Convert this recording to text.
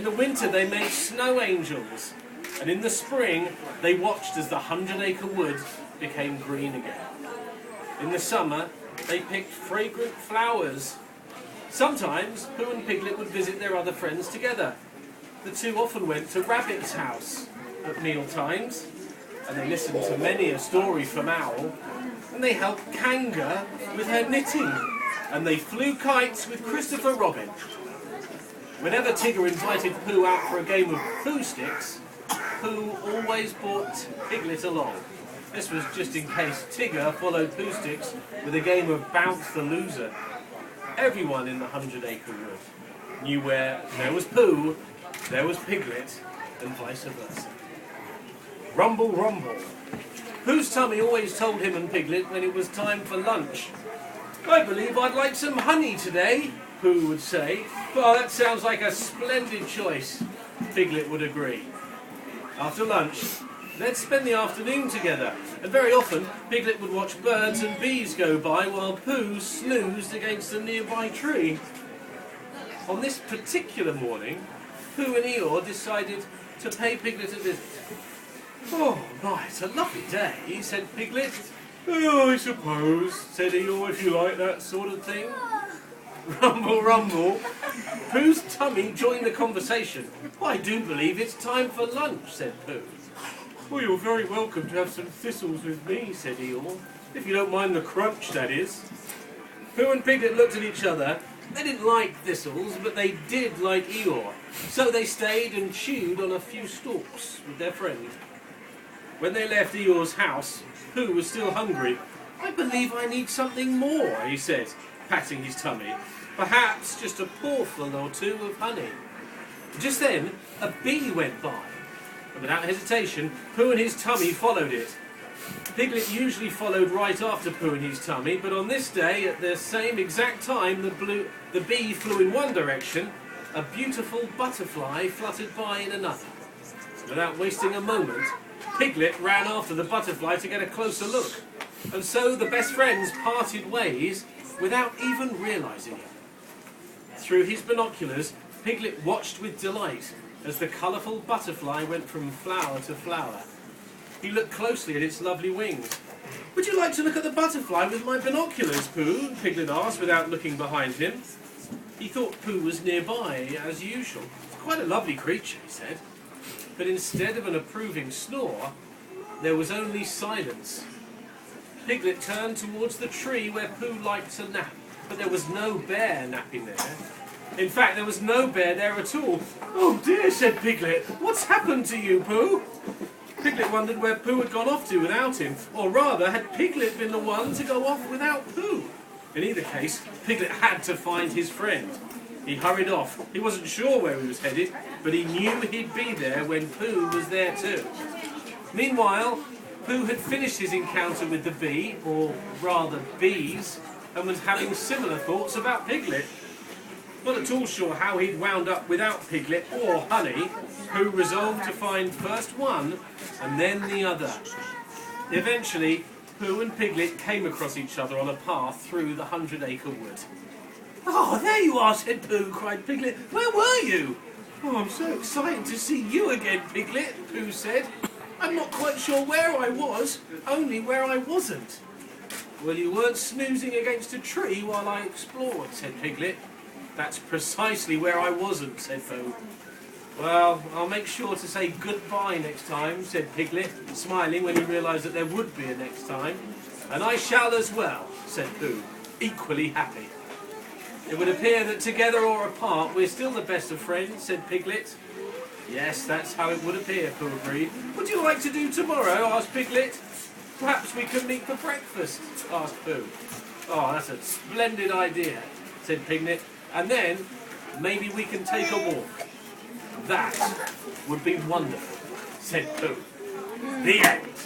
In the winter they made snow angels, and in the spring they watched as the 100-acre wood became green again. In the summer they picked fragrant flowers. Sometimes Pooh and Piglet would visit their other friends together. The two often went to Rabbit's house at meal times, and they listened to many a story from Owl, and they helped Kanga with her knitting, and they flew kites with Christopher Robin. Whenever Tigger invited Pooh out for a game of Pooh sticks, Pooh always brought Piglet along. This was just in case Tigger followed Pooh sticks with a game of Bounce the Loser. Everyone in the 100-acre wood knew where there was Pooh, there was Piglet, and vice versa. Rumble, rumble. Pooh's tummy always told him and Piglet when it was time for lunch. "I believe I'd like some honey today," Pooh would say. "Oh, that sounds like a splendid choice," Piglet would agree. After lunch, they'd spend the afternoon together, and very often Piglet would watch birds and bees go by while Pooh snoozed against a nearby tree. On this particular morning, Pooh and Eeyore decided to pay Piglet a visit. "Oh my, it's a lovely day," said Piglet. "Oh, I suppose," said Eeyore, "if you like that sort of thing." Rumble, rumble. Pooh's tummy joined the conversation. "I do believe it's time for lunch," said Pooh. "Well, you're very welcome to have some thistles with me," said Eeyore. "If you don't mind the crunch, that is." Pooh and Piglet looked at each other. They didn't like thistles, but they did like Eeyore. So they stayed and chewed on a few stalks with their friend. When they left Eeyore's house, Pooh was still hungry. "I believe I need something more," he said, patting his tummy. "Perhaps just a pawful or two of honey." Just then, a bee went by. And without hesitation, Pooh and his tummy followed it. Piglet usually followed right after Pooh and his tummy, but on this day, at the same exact time the bee flew in one direction, a beautiful butterfly fluttered by in another. Without wasting a moment, Piglet ran after the butterfly to get a closer look, and so the best friends parted ways without even realizing it. Through his binoculars, Piglet watched with delight as the colourful butterfly went from flower to flower. He looked closely at its lovely wings. "Would you like to look at the butterfly with my binoculars, Pooh?" Piglet asked without looking behind him. He thought Pooh was nearby, as usual. "It's quite a lovely creature," he said. But instead of an approving snore, there was only silence. Piglet turned towards the tree where Pooh liked to nap, but there was no bear napping there. In fact, there was no bear there at all. "Oh dear," said Piglet. "What's happened to you, Pooh?" Piglet wondered where Pooh had gone off to without him, or rather, had Piglet been the one to go off without Pooh? In either case, Piglet had to find his friend. He hurried off. He wasn't sure where he was headed, but he knew he'd be there when Pooh was there too. Meanwhile, Pooh had finished his encounter with the bee, or rather bees, and was having similar thoughts about Piglet. Not at all sure how he'd wound up without Piglet or honey, Pooh resolved to find first one and then the other. Eventually, Pooh and Piglet came across each other on a path through the 100-acre wood. "Oh, there you are," said Pooh, cried Piglet. "Where were you?" "Oh, I'm so excited to see you again, Piglet," Pooh said. "I'm not quite sure where I was, only where I wasn't." "Well, you weren't snoozing against a tree while I explored," said Piglet. "That's precisely where I wasn't," said Pooh. "Well, I'll make sure to say goodbye next time," said Piglet, smiling when he realised that there would be a next time. "And I shall as well," said Pooh, equally happy. "It would appear that together or apart we're still the best of friends," said Piglet. "Yes, that's how it would appear," Pooh agreed. "What do you like to do tomorrow?" asked Piglet. "Perhaps we can meet for breakfast," asked Pooh. "Oh, that's a splendid idea," said Piglet. "And then maybe we can take a walk." "That would be wonderful," said Pooh. The end.